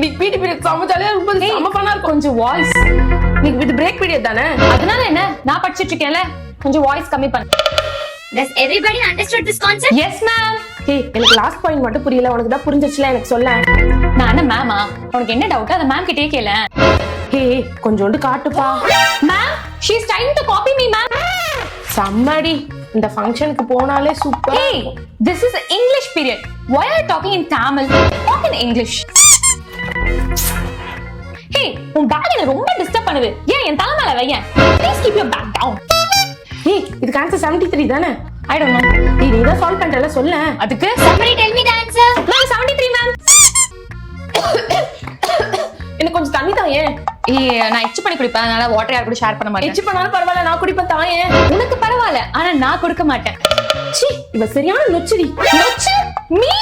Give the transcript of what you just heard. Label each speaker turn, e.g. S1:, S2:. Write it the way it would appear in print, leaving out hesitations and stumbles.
S1: இன்னைக்கு PT period சமச்சாலே ரொம்ப செம ஃபன்னா இருக்கும்.
S2: கொஞ்சம் வாய்ஸ்.
S1: இன்னைக்கு இது பிரேக் பீரியட் தானே?
S2: அதனால என்ன? நான் படிச்சிட்டு இருக்கேன்ல. கொஞ்சம் வாய்ஸ் கம்மி பண்ணு.
S3: Does everybody understood this concept?
S2: Yes ma'am.
S1: ஏய் எனக்கு லாஸ்ட் பாயிண்ட் மட்டும் புரியல. உனக்கு தான் புரிஞ்சிருச்சுல, எனக்கு சொல்ல.
S2: நான் என்ன மேமா? உனக்கு என்ன டவுட்? அத மேம் கிட்டே கேள.
S1: ஏய் கொஞ்சோண்டு காட்டுப்பா.
S2: Ma'am, she is trying to copy me ma'am.
S1: சம்மடி இந்த ஃபங்க்ஷனுக்கு போனாலே super.
S2: Hey, this is English period. Why are you talking in Tamil? Talk in English. Hey, உன் பேக் என்ன ரொம்ப டிஸ்டர்ப் பண்ணுது. ஏன் என் தலை மேல வையேன். Please keep your back down.
S1: ஏய் இதுக்கு ஆன்சர் 73 தானே?
S2: I don't know.
S1: நீ தான் சால்வ் பண்றல சொல்ல.
S2: அதுக்கு
S3: Somebody tell me the answer.
S2: நான் 73 மேம்.
S1: எனக்கு கொஞ்சம் தண்ணி தான். ஏன்
S2: நான் எச்சு பண்ணி குடிப்பேன். அதனால வாட்டர் யார் கூட ஷேர் பண்ண மாட்டேன்.
S1: எச்சு பண்ணாலும் பரவாயில்ல, நான் குடிப்பேன் தாயே.
S2: உனக்கு பரவாயில்ல, ஆனா நான் கொடுக்க மாட்டேன்.
S1: சீ இவ சரியான நொச்சுடி.
S2: நொச்சு? Me?